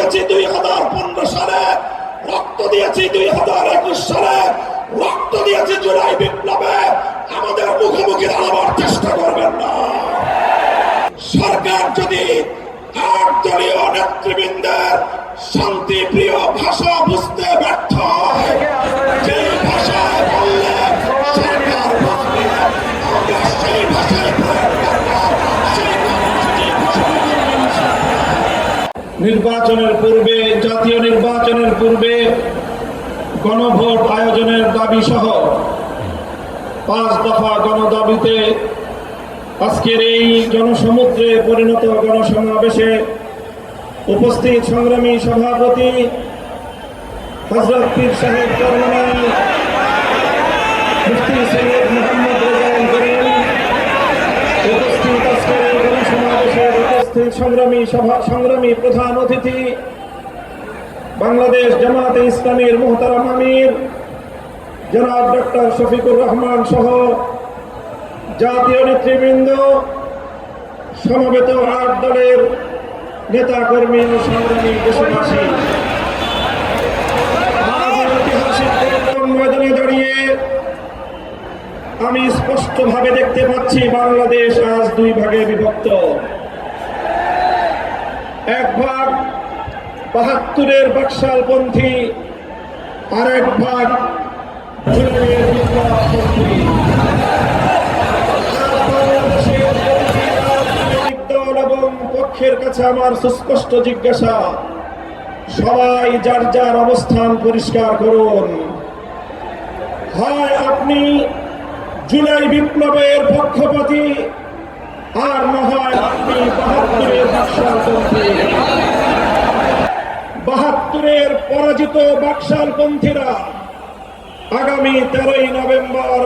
দিয়েছি 2015 সালে, রক্ত দিয়েছি 2021 সালে, রক্ত দিয়েছি জুলাই বিপ্লবে। আমাদের মুখোমুখি দাঁড়াবার চেষ্টা করবেন না। সরকার যদি 8 দলীয় নেতৃবৃন্দের শান্তিপ্রিয় ভাষা বুঝতে ব্যর্থ হয়, যে ভাষায় বললে সরকার বুঝবে, আমরা সেই ভাষায় প্রয়োগ করব, সেই কর্মসূচি ঘোষণা করব। নির্বাচনের পূর্বে, জাতীয় নির্বাচনের পূর্বে গণভোট আয়োজনের দাবি সহ 5 দফা গণদাবিতে আজকের এই জনসমুদ্রে পরিণত গণসমাবেশে উপস্থিত সংগ্রামী সভাপতি হযরত পীর সাহেব চরমনাই মুফতি সৈয়দ মোহাম্মদ রেজাউল করিম, উপস্থিত আজকের এই গণসমাবেশের উপস্থিত সংগ্রামী প্রধান অতিথি বাংলাদেশ জামাতে ইসলামীর মুহতারাম আমির জনাব ডক্টর শফিকুর রহমান সহ জাতীয় নেতৃবৃন্দ, সমবেত 8 দলের নেতা কর্মী ও সংগ্রামী দেশবাসী, ঐতিহাসিক ময়দানে দাঁড়িয়ে আমি স্পষ্টভাবে দেখতে পাচ্ছি বাংলাদেশ আজ 2 ভাগে বিভক্ত। এক ভাগ ৭২-এর বাকশালপন্থী, আর এক ভাগ জুলাইয়ের বিপ্লবপন্থী। পক্ষের কাছে আমার সুস্পষ্ট জিজ্ঞাসা, সবাই যার যার অবস্থান পরিষ্কার করুন। হয় আপনি জুলাই বিপ্লবের পক্ষপাতী, আর না হয় আপনি ৭২-এর বাকশালপন্থী। ৭২-এর পরাজিত বাকশালপন্থীরা আগামী 13ই নভেম্বর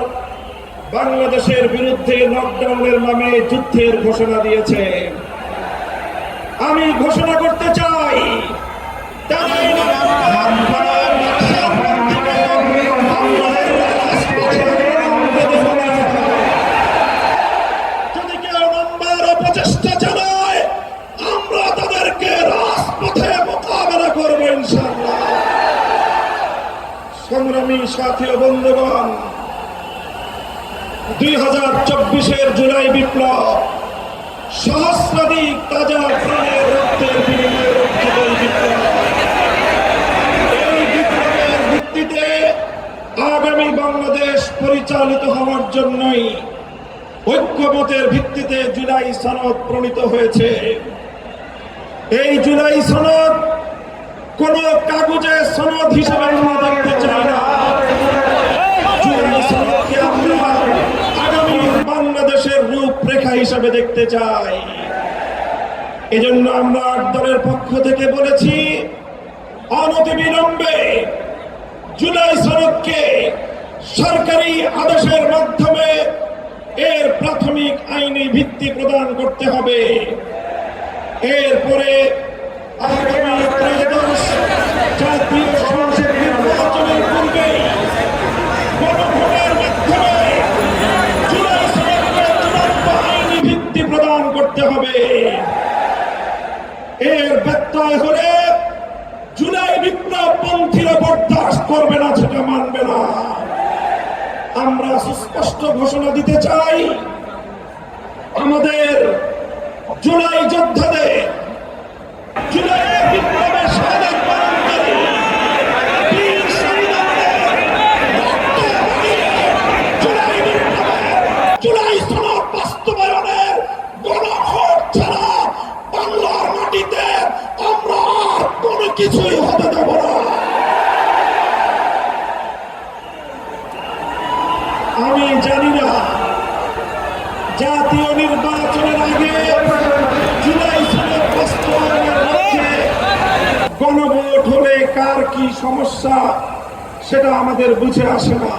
বাংলাদেশের বিরুদ্ধে লকডাউনের নামে যুদ্ধের ঘোষণা দিয়েছে। আমি ঘোষণা করতে চাই, যদি কেউ নম্বর অপচেষ্টা চালায়, আমরা তাদেরকে রাজপথে মোকাবেলা করবো ইনশাআল্লাহ। সংগ্রামী সাথী ও বন্ধুগণ, 2024-এর জুলাই বিপ্লব সহস্রাধিক তাজা প্রাণের রক্তের বিনিময়ে রক্ষিত বিপ্লব। এই বিপ্লবের ভিত্তিতে আগামী বাংলাদেশ পরিচালিত হওয়ার জন্যই ঐক্যমতের ভিত্তিতে জুলাই সনদ প্রণীত হয়েছে। এই জুলাই সনদ কোন কাগজে সনদ হিসেবে আমরা দেখতে চাই না। জুলাই সনদকে আমরা আগামী বাংলাদেশের রূপরেখা হিসেবে দেখতে চাই। এজন্য আমরা 8 দলের পক্ষ থেকে বলেছি, অনতিবিলম্বে জুলাই সনদকে সরকারি আদেশের মাধ্যমে এর প্রাথমিক আইনি ভিত্তি প্রদান করতে হবে। এরপরে আগামী ত্রয়োদশ জাতীয় সংসদ নির্বাচনের পূর্বে গণভোটের মাধ্যমে জুলাই সনদকে চূড়ান্ত আইনি ভিত্তি প্রদান করতে হবে। এর ব্যত্যয় হলে জুলাই বিপ্লবপন্থীরা বরদাস্ত করবে না, সেটা মানবে না। আমরা সুস্পষ্ট ঘোষণা দিতে চাই, আমাদের জুলাই যোদ্ধাদের, জুলাইয়ের বিপ্লবের শাহাদাত বরণকারী বীর শহীদদের রক্ত ঝরিয়ে জুলাই বিপ্লবের, জুলাই সনদ বাস্তবায়নের গণভোট ছাড়া বাংলার মাটিতে আমরা আর কোনো কিছুই হতে দেব না। আমি জানি না জাতীয় নির্বাচনের আগে জুলাই সনদ বাস্তবায়নের লক্ষ্যে গণভোট হলে কার কি সমস্যা সেটা আমাদের বুঝে আসে না।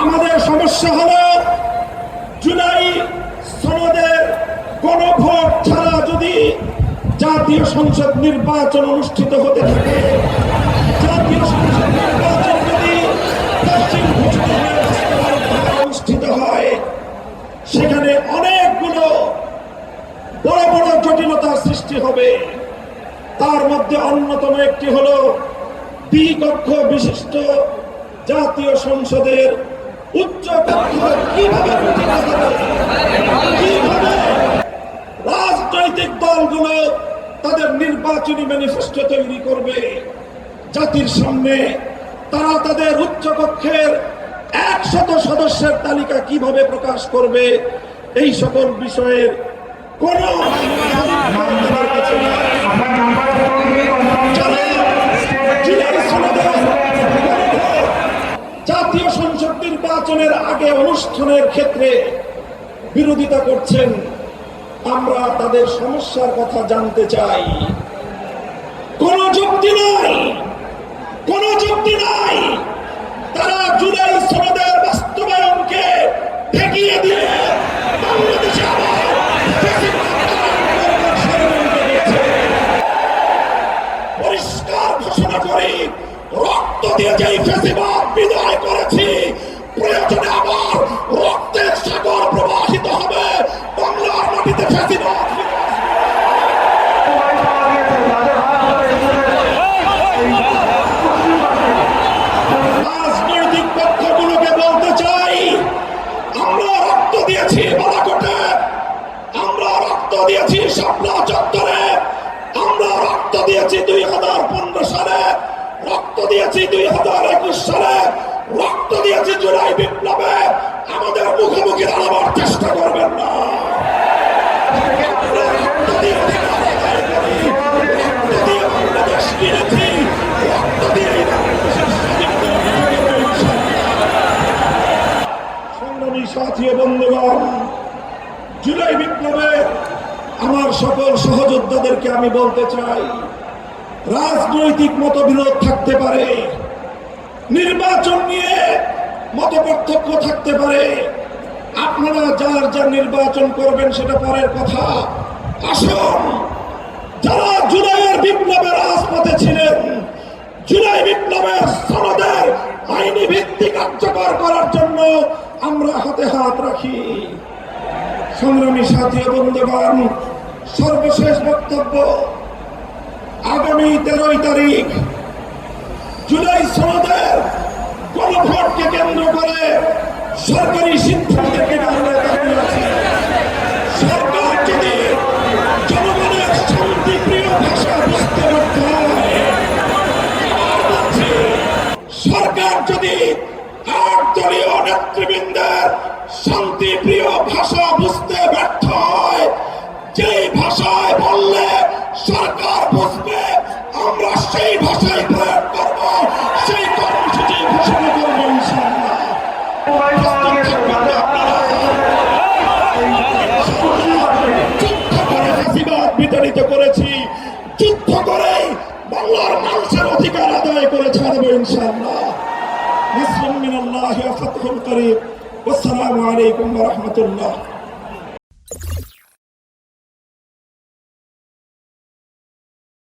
আমাদের সমস্যা হলো জুলাই সনদের গণভোট ছাড়া যদি জাতীয় সংসদ নির্বাচন অনুষ্ঠিত হতে থাকে, জাতীয় সংসদ নির্বাচন যদি অনুষ্ঠিত হয়, সেখানে অনেকগুলো বড় বড় জটিলতার সৃষ্টি হবে। তার মধ্যে দ্বিকক্ষ বিশিষ্ট জাতীয় সংসদের উচ্চ কক্ষ কিভাবে গঠিত হবে? কিভাবে রাজনৈতিক দলগুলো তাদের নির্বাচনী ম্যানিফেস্টো তৈরি করবে? জাতির সামনে তারা তাদের উচ্চ কক্ষের 100 সদস্যের তালিকা কিভাবে প্রকাশ করবে? এই সকল বিষয়ের কোন জাতীয় সংসদ নির্বাচনের আগে অনুষ্ঠানের ক্ষেত্রে বিরোধিতা করছেন। আমরা তাদের সমস্যার কথা জানতে চাই। কোন যুক্তি নাই, কোন যুক্তি নাই। তারা জুলাই সনদের বাস্তবায়নকে ঠেকিয়ে দিয়ে বাংলাদেশে আবার পরিষ্কার ঘোষণা করি, রক্ত দিয়ে যেই ফেসিবাদ বিদায় করেছি, প্রয়োজনে আবার রক্তের সাগর প্রবাহিত হবে বাংলার মাটিতে। ফেসিবাদ রাজনৈতিক পক্ষগুলোকে বলতে চাই, আমরা রক্ত দিয়েছি বালাকোটে, আমরা রক্ত দিয়েছি শাপলা চত্বরে, আমরা রক্ত দিয়েছি 2015 সালে, রক্ত দিয়েছি 2021 সালে, রক্ত দিয়েছি জুলাই বিপ্লবে। আমাদের মুখোমুখি দাঁড়াবার চেষ্টা করবেন না। রক্ত দিয়ে অধিকার আদায় করি, রক্ত দিয়ে বাংলাদেশ কিনেছি, রক্ত দিয়ে সংগ্রামী সাথী ও বন্ধুগণ, জুলাই বিপ্লবে আমার সকল সহযোদ্ধাদেরকে আমি বলতে চাই, রাজনৈতিক মতবিরোধ থাকতে পারে, নির্বাচন নিয়ে মতপার্থক্য থাকতে পারে, আপনারা যার যার নির্বাচন করবেন সেটা পরের কথা। আসুন, যারা জুলাইয়ের বিপ্লবের রাজপথে ছিলেন, জুলাই বিপ্লবের সনদের আইনি ভিত্তি কার্যকর করার জন্য আমরা হাতে হাত রাখি। সংগ্রামী সাথী ও বন্ধুগণ, সর্বশেষ বক্তব্য, আগামী 13 তারিখ জুলাই সনদের গণভোটকে কেন্দ্র করে সরকারি সিদ্ধান্তের আমরা দাঁড়িয়ে আছি। সরকার যদি জনগণের শান্তিপ্রিয় ভাষা বুঝতে ব্যর্থ হয়, সরকার যদি 8 দলীয় নেতৃবৃন্দের শান্তিপ্রিয় ভাষা বুঝতে ব্যর্থ হয়, যে ভাষায় বললে সরকার বুঝবে, আমরা সেই ভাষায় প্রয়োগ করব, সেই কর্মসূচি ঘোষণা করব ইনশাআল্লাহ। যুদ্ধ করে ফ্যাসিবাদ বিতাড়িত করেছি, যুদ্ধ করে বাংলার মানুষের অধিকার আদায় করে ছাড়বো ইনশাআল্লাহ। নাসরুম মিনাল্লাহি ওয়া ফাতহুন করিব। ওয়াসসালামু আলাইকুম ওয়া রাহমাতুল্লাহ।